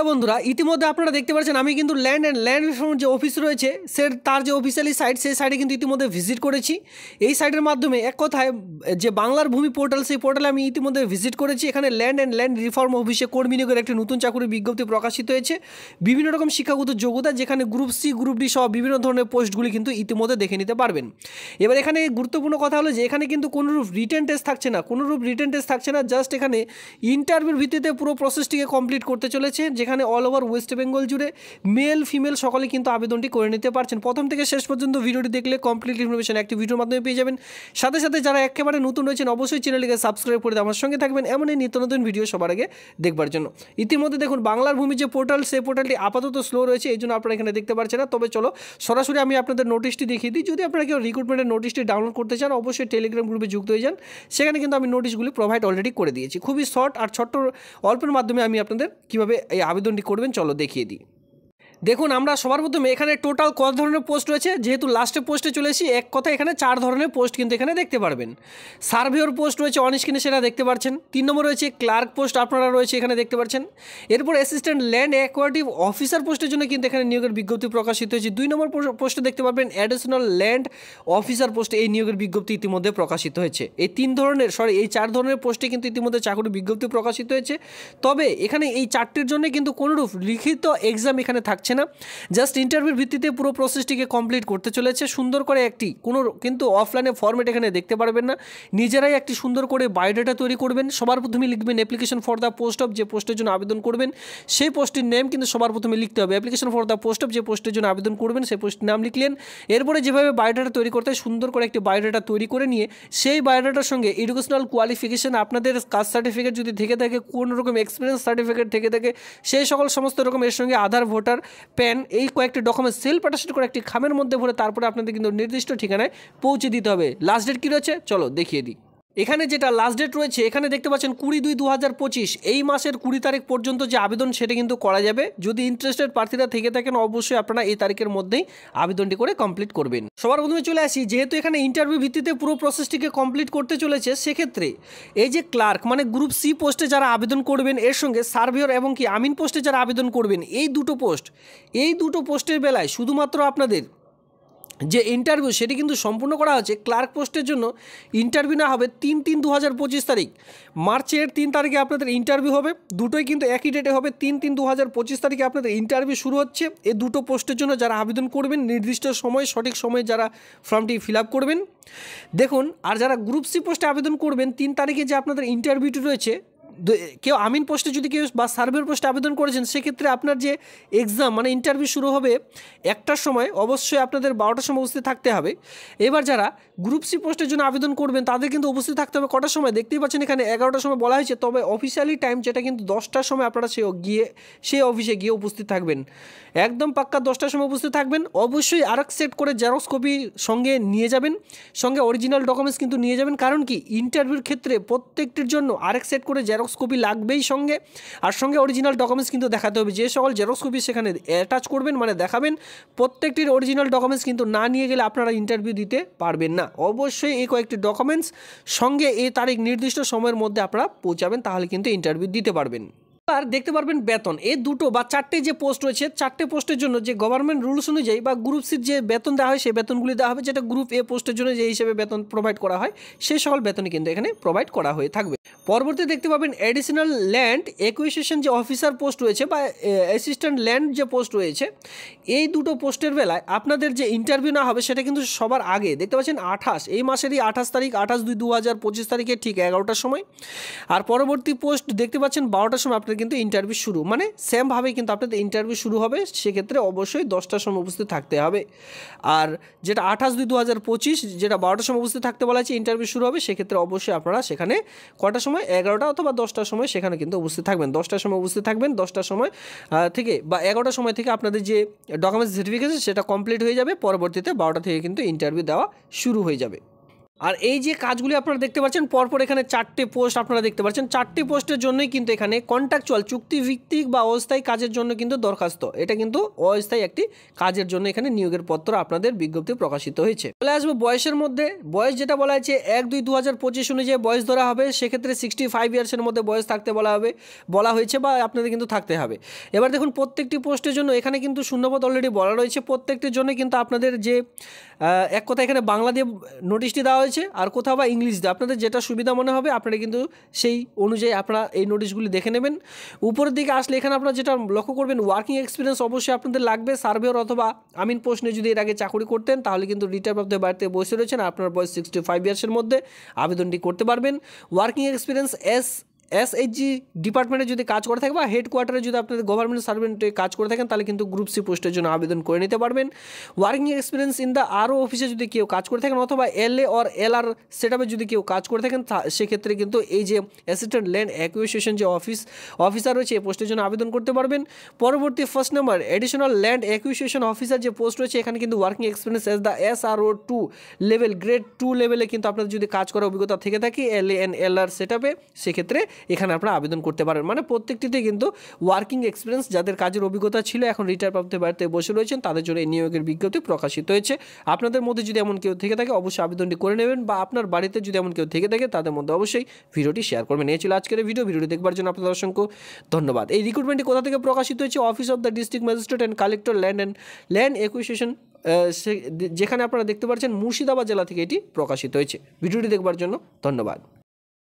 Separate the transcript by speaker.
Speaker 1: বন্ধুরা ইতিমধ্যে আপনারা দেখতে পাচ্ছেন আমি কিন্তু ল্যান্ড রিফর্ম যে অফিস রয়েছে তার যে অফিসিয়ালি সাইট সেই সাইটে কিন্তু ইতিমধ্যে ভিজিট করেছি। এই সাইটের মাধ্যমে এক কথায় যে বাংলার ভূমি পোর্টাল সেই পোর্টালে আমি ইতিমধ্যে ভিজিট করেছি। এখানে ল্যান্ড রিফর্ম অফিসে কর্মী নিয়োগের একটি নতুন চাকরির বিজ্ঞপ্তি প্রকাশিত হয়েছে। বিভিন্ন রকম শিক্ষাগত যোগ্যতা যেখানে গ্রুপ সি গ্রুপ ডি সহ বিভিন্ন ধরনের পোস্টগুলি কিন্তু ইতিমধ্যে দেখে নিতে পারবেন। এবার এখানে গুরুত্বপূর্ণ কথা হলো যে এখানে কিন্তু কোনোরূপ রিটেন টেস্ট থাকছে না, জাস্ট এখানে ইন্টারভিউর ভিত্তিতে পুরো প্রসেসটিকে কমপ্লিট করতে চলেছে, যেখানে অল ওভার ওয়েস্ট বেঙ্গল জুড়ে মেল ফিমেল সকলে কিন্তু আবেদনটি করে নিতে পারছেন। প্রথম থেকে শেষ পর্যন্ত ভিডিওটি দেখলে কমপ্লিট ইনফরমেশন একটি ভিডিওর মাধ্যমে পেয়ে যাবেন। সাথে সাথে যারা একেবারে নতুন রয়েছেন অবশ্যই চ্যানেলটিকে সাবস্ক্রাইব করে আমার সঙ্গে থাকবেন এমন এই নিত্য নতুন ভিডিও সবার আগে দেখবার জন্য। ইতিমধ্যে দেখুন বাংলার ভূমি যে পোর্টাল সেই পোর্টালটি আপাতত স্লো রয়েছে, এই জন্য আপনারা এখানে দেখতে পাচ্ছেন না। তবে চলো সরাসরি আমি আপনাদের নোটিশটি দেখিয়ে দিই। যদি আপনারা কেউ রিক্রুটমেন্টের নোটিশটি ডাউনলোড করতে চান অবশ্যই টেলিগ্রাম গ্রুপে যুক্ত হয়ে যান, সেখানে কিন্তু আমি নোটিশগুলি প্রোভাইড অলরেডি করে দিয়েছি। খুবই শর্ট আর ছোট্ট অল্পের মাধ্যমে আমি আপনাদের কীভাবে এই আবেদনটি করবেন চলো দেখিয়ে দিই। দেখুন আমরা সবার প্রথমে এখানে টোটাল কত ধরনের পোস্ট রয়েছে, যেহেতু লাস্টে পোস্টে চলে এসেছি এক কথা এখানে 4 ধরনের পোস্ট কিন্তু এখানে দেখতে পারবেন। সার্ভেয়র পোস্ট রয়েছে অন স্ক্রিনে সেটা দেখতে পাচ্ছেন। 3 নম্বর রয়েছে ক্লার্ক পোস্ট আপনারা রয়েছে এখানে দেখতে পাচ্ছেন। এরপর অ্যাসিস্ট্যান্ট ল্যান্ড অ্যাকোয়াটিভ অফিসার পোস্টের জন্য কিন্তু এখানে নিয়োগের বিজ্ঞপ্তি প্রকাশিত হয়েছে। 2 নম্বর পোস্টে দেখতে পারবেন অ্যাডিশনাল ল্যান্ড অফিসার পোস্টে এই নিয়োগের বিজ্ঞপ্তি ইতিমধ্যে প্রকাশিত হয়েছে। এই 4 ধরনের পোস্টে কিন্তু ইতিমধ্যে চাকরির বিজ্ঞপ্তি প্রকাশিত হয়েছে। তবে এখানে এই 4টির জন্য কিন্তু কোনোরূপ লিখিত এক্সাম এখানে থাকছে না, জাস্ট ইন্টারভিউর ভিত্তিতে পুরো প্রসেসটিকে কমপ্লিট করতে চলেছে। সুন্দর করে কিন্তু অফলাইনে ফরম্যাট এখানে দেখতে পারবেন না, নিজেরাই একটি সুন্দর করে বায়োডাটা তৈরি করবেন। সবার প্রথমে লিখবেন application for the post of, যে পোস্টের জন্য আবেদন করবেন সেই পোস্টের নেম কিন্তু সবার প্রথমে লিখতে হবে। Application for the post of, যে পোস্টের জন্য আবেদন করবেন সেই পোস্টের নাম লিখলেন। এরপরে যেভাবে বায়োডাটা তৈরি করতে হয় সুন্দর করে একটি বায়োডাটা তৈরি করে নিয়ে সেই বায়োডাটার সঙ্গে এডুকেশনাল কোয়ালিফিকেশন, আপনাদের কাস্ট সার্টিফিকেট যদি থেকে থাকে, কোনো রকম এক্সপিরিয়েন্স সার্টিফিকেট থেকে থাকে, সেই সমস্ত রকম এর সঙ্গে আধার, ভোটার, প্যান, এই কয়েকটি ডকুমেন্ট সেলফ অ্যাটাচড করে একটি খামের মধ্যে ভরে তারপরে আপনাদের কিন্তু নির্দিষ্ট ঠিকানায় পৌঁছে দিতে হবে। লাস্ট ডেট কী রয়েছে চলো দেখিয়ে দিই। এখানে যেটা লাস্ট ডেট রয়েছে এখানে দেখতে পাচ্ছেন 20/2/2025 এই মাসের 20 তারিখ পর্যন্ত যে আবেদন সেটা কিন্তু করা যাবে। যদি ইন্টারেস্টেড প্রার্থীরা থেকে থাকেন অবশ্যই আপনারা এই তারিখের মধ্যেই আবেদনটি করে কমপ্লিট করবেন। সবার প্রথমে চলে আসি, যেহেতু এখানে ইন্টারভিউ ভিত্তিতে পুরো প্রসেসটিকে কমপ্লিট করতে চলেছে, সেক্ষেত্রে এই যে ক্লার্ক মানে গ্রুপ সি পোস্টে যারা আবেদন করবেন, এর সঙ্গে সার্ভেয়র এবং কি আমিন পোস্টে যারা আবেদন করবেন, এই দুটো পোস্টের বেলায় শুধুমাত্র আপনাদের যে ইন্টারভিউ সেটি কিন্তু সম্পূর্ণ করা হচ্ছে। ক্লার্ক পোস্টের জন্য ইন্টারভিউ না হবে 3/3/2025 তারিখ, মার্চের 3 তারিখে আপনাদের ইন্টারভিউ হবে। দুটোই কিন্তু একই ডেটে হবে, 3/3/2025 তারিখে আপনাদের ইন্টারভিউ শুরু হচ্ছে। এই দুটো পোস্টের জন্য যারা আবেদন করবেন নির্দিষ্ট সময় সঠিক সময়ে যারা ফর্মটি ফিল আপ করবেন। দেখুন আর যারা গ্রুপ সি পোস্টে আবেদন করবেন 3 তারিখে যে আপনাদের ইন্টারভিউটি রয়েছে, কেউ আমিন পোস্টে যদি কেউ বা সার্ভের পোস্টে আবেদন করেছেন সেক্ষেত্রে আপনার যে এক্সাম মানে ইন্টারভিউ শুরু হবে 1টার সময়, অবশ্যই আপনাদের 12টার সময় উপস্থিত থাকতে হবে। এবার যারা গ্রুপ সি পোস্টের জন্য আবেদন করবেন তাদের কিন্তু উপস্থিত থাকতে হবে কটার সময়, দেখতেই পাচ্ছেন এখানে 11টার সময় বলা হয়েছে, তবে অফিসিয়ালি টাইম যেটা কিন্তু 10টার সময় আপনারা সেই অফিসে গিয়ে উপস্থিত থাকবেন। একদম পাক্কা 10টার সময় উপস্থিত থাকবেন। অবশ্যই আরেক সেট করে জেরক্স কপি সঙ্গে নিয়ে যাবেন, সঙ্গে অরিজিনাল ডকুমেন্টস কিন্তু নিয়ে যাবেন, কারণ কি ইন্টারভিউর ক্ষেত্রে প্রত্যেকটির জন্য আরেক সেট করে জেরক্স কপি লাগবেই সঙ্গে, আর সঙ্গে অরিজিনাল ডকুমেন্টস কিন্তু দেখাতে হবে। যে সকল জেরক্স কপি সেখানে অ্যাটাচ করবেন মানে দেখাবেন, প্রত্যেকটির অরিজিনাল ডকুমেন্টস কিন্তু না নিয়ে গেলে আপনারা ইন্টারভিউ দিতে পারবেন না। অবশ্যই এই কয়েকটি ডকুমেন্টস সঙ্গে এই তারিখ নির্দিষ্ট সময়ের মধ্যে আপনারা পৌঁছাবেন, তাহলে কিন্তু ইন্টারভিউ দিতে পারবেন। আর দেখতে পারবেন বেতন, এই 2 বা 4টে যে পোস্ট রয়েছে 4টে পোস্টের জন্য যে গভর্নমেন্ট রুলস অনুযায়ী বা গ্রুপ সির যে বেতন দেওয়া হয় সেই বেতনগুলি দেওয়া হবে, যেটা গ্রুপ এ পোস্টের জন্য যে হিসেবে বেতন প্রোভাইড করা হয় সেই সকল বেতনই কিন্তু এখানে প্রোভাইড করা হয়ে থাকবে। পরবর্তী দেখতে পাবেন অ্যাডিশনাল ল্যান্ড অ্যাকুইজিশন যে অফিসার পোস্ট রয়েছে বা অ্যাসিস্ট্যান্ট ল্যান্ড যে পোস্ট রয়েছে, এই 2 পোস্টের বেলায় আপনাদের যে ইন্টারভিউ না হবে সেটা কিন্তু সবার আগে দেখতে পাচ্ছেন এই মাসেরই 28 তারিখ 28/2/2025 তারিখে ঠিক 11টার সময়। আর পরবর্তী পোস্ট দেখতে পাচ্ছেন 12টার সময় আপনাদের কিন্তু ইন্টারভিউ শুরু, মানে সেমভাবেই কিন্তু আপনাদের ইন্টারভিউ শুরু হবে, সেক্ষেত্রে অবশ্যই 10টার সময় উপস্থিত থাকতে হবে। আর যেটা 28/2/2025 যেটা 12টার সময় উপস্থিত থাকতে বলা হয়েছে ইন্টারভিউ শুরু হবে, সেক্ষেত্রে অবশ্যই আপনারা সেখানে কটার সময় 11টা অথবা 10টার সময় সেখানে কিন্তু উপস্থিত থাকবেন। 10টার সময় উপস্থিত থাকবেন, 10টার সময় থেকে বা 11টার সময় থেকে আপনাদের যে ডকুমেন্টস সার্টিফিকেট সেটা কমপ্লিট হয়ে যাবে। পরবর্তীতে 12টা থেকে কিন্তু ইন্টারভিউ দেওয়া শুরু হয়ে যাবে। আর এই যে কাজগুলি আপনারা দেখতে পাচ্ছেন পরপর এখানে 4টে পোস্ট আপনারা দেখতে পাচ্ছেন, 4টে পোস্টের জন্যই কিন্তু এখানে কন্ট্রাকচুয়াল চুক্তিভিত্তিক বা অস্থায়ী কাজের জন্য কিন্তু দরখাস্ত, এটা কিন্তু অস্থায়ী একটি কাজের জন্য এখানে নিয়োগের পত্র আপনাদের বিজ্ঞপ্তি প্রকাশিত হয়েছে। চলে আসবো বয়সের মধ্যে। বয়স যেটা বলা হয়েছে 1/2/2025 অনুযায়ী বয়স ধরা হবে, সেক্ষেত্রে 65 ইয়ার্সের মধ্যে বয়স থাকতে বলা হয়েছে বা আপনাদের কিন্তু থাকতে হবে। এবার দেখুন প্রত্যেকটি পোস্টের জন্য এখানে কিন্তু শূন্যপদ অলরেডি বলা রয়েছে, প্রত্যেকটির জন্য কিন্তু আপনাদের যে এক কথা এখানে বাংলা দিয়ে নোটিশটি দেওয়া হয়েছে আর কোথাও বা ইংলিশ দিয়ে, আপনাদের যেটা সুবিধা মনে হবে আপনারা কিন্তু সেই অনুযায়ী আপনারা এই নোটিশগুলি দেখে নেবেন। উপরের দিকে আসলে এখানে আপনারা যেটা লক্ষ্য করবেন ওয়ার্কিং এক্সপিরিয়েন্স অবশ্যই আপনাদের লাগবে। সার্ভেয়র অথবা আমিন পোস্টে যদি এর আগে চাকরি করতেন তাহলে কিন্তু রিটায়ার প্রাপ্ত বাড়িতে বসে রয়েছেন, আপনার বয়স 65 ইয়ার্সের মধ্যে আবেদনটি করতে পারবেন। ওয়ার্কিং এক্সপিরিয়েন্স এসএইচজি ডিপার্টমেন্টে যদি কাজ করে থাকে বা হেডকোয়ার্টারে যদি আপনাদের গভর্নমেন্ট সার্ভেন্টে কাজ করে থাকেন তাহলে কিন্তু গ্রুপ সি পোস্টের জন্য আবেদন করে নিতে পারবেন। ওয়ার্কিং এক্সপিরিয়েন্স ইন দ্য আরও অফিসে যদি কেউ কাজ করে থাকেন অথবা এলএ অর এলআর সেটআপে যদি কেউ কাজ করে থাকেন সেক্ষেত্রে কিন্তু এই যে অ্যাসিস্ট্যান্ট ল্যান্ড অ্যাকুইজিশন যে অফিসার রয়েছে এই পোস্টের জন্য আবেদন করতে পারবেন। পরবর্তী first number additional land acquisition officer যে পোস্ট রয়েছে এখানে কিন্তু working experience S the SRO2 level grade 2 লেভেলে কিন্তু আপনাদের যদি কাজ করার অভিজ্ঞতা থেকে থাকে এলএ অ্যান্ড এলআর সেটআপে সেক্ষেত্রে এখানে আপনারা আবেদন করতে পারেন। মানে প্রত্যেকটিতে কিন্তু ওয়ার্কিং এক্সপিরিয়েন্স যাদের কাজের অভিজ্ঞতা ছিল এখন রিটায়ার প্রাপ্ত বাড়িতে বসে রয়েছেন তাদের জন্য এই নিয়োগের বিজ্ঞপ্তি প্রকাশিত হয়েছে। আপনাদের মধ্যে যদি এমন কেউ থেকে থাকে অবশ্যই আবেদনটি করে নেবেন বা আপনার বাড়িতে যদি এমন কেউ থেকে থাকে তাদের মধ্যে অবশ্যই ভিডিওটি শেয়ার করবেন। এই ছিল আজকের ভিডিওটি দেখবার জন্য আপনাদের অসংখ্য ধন্যবাদ। এই রিক্রুটমেন্টটি কোথা থেকে প্রকাশিত হয়েছে? Office of the district magistrate and collector land acquisition, যেখানে আপনারা দেখতে পাচ্ছেন মুর্শিদাবাদ জেলা থেকে এটি প্রকাশিত হয়েছে। ভিডিওটি দেখবার জন্য ধন্যবাদ।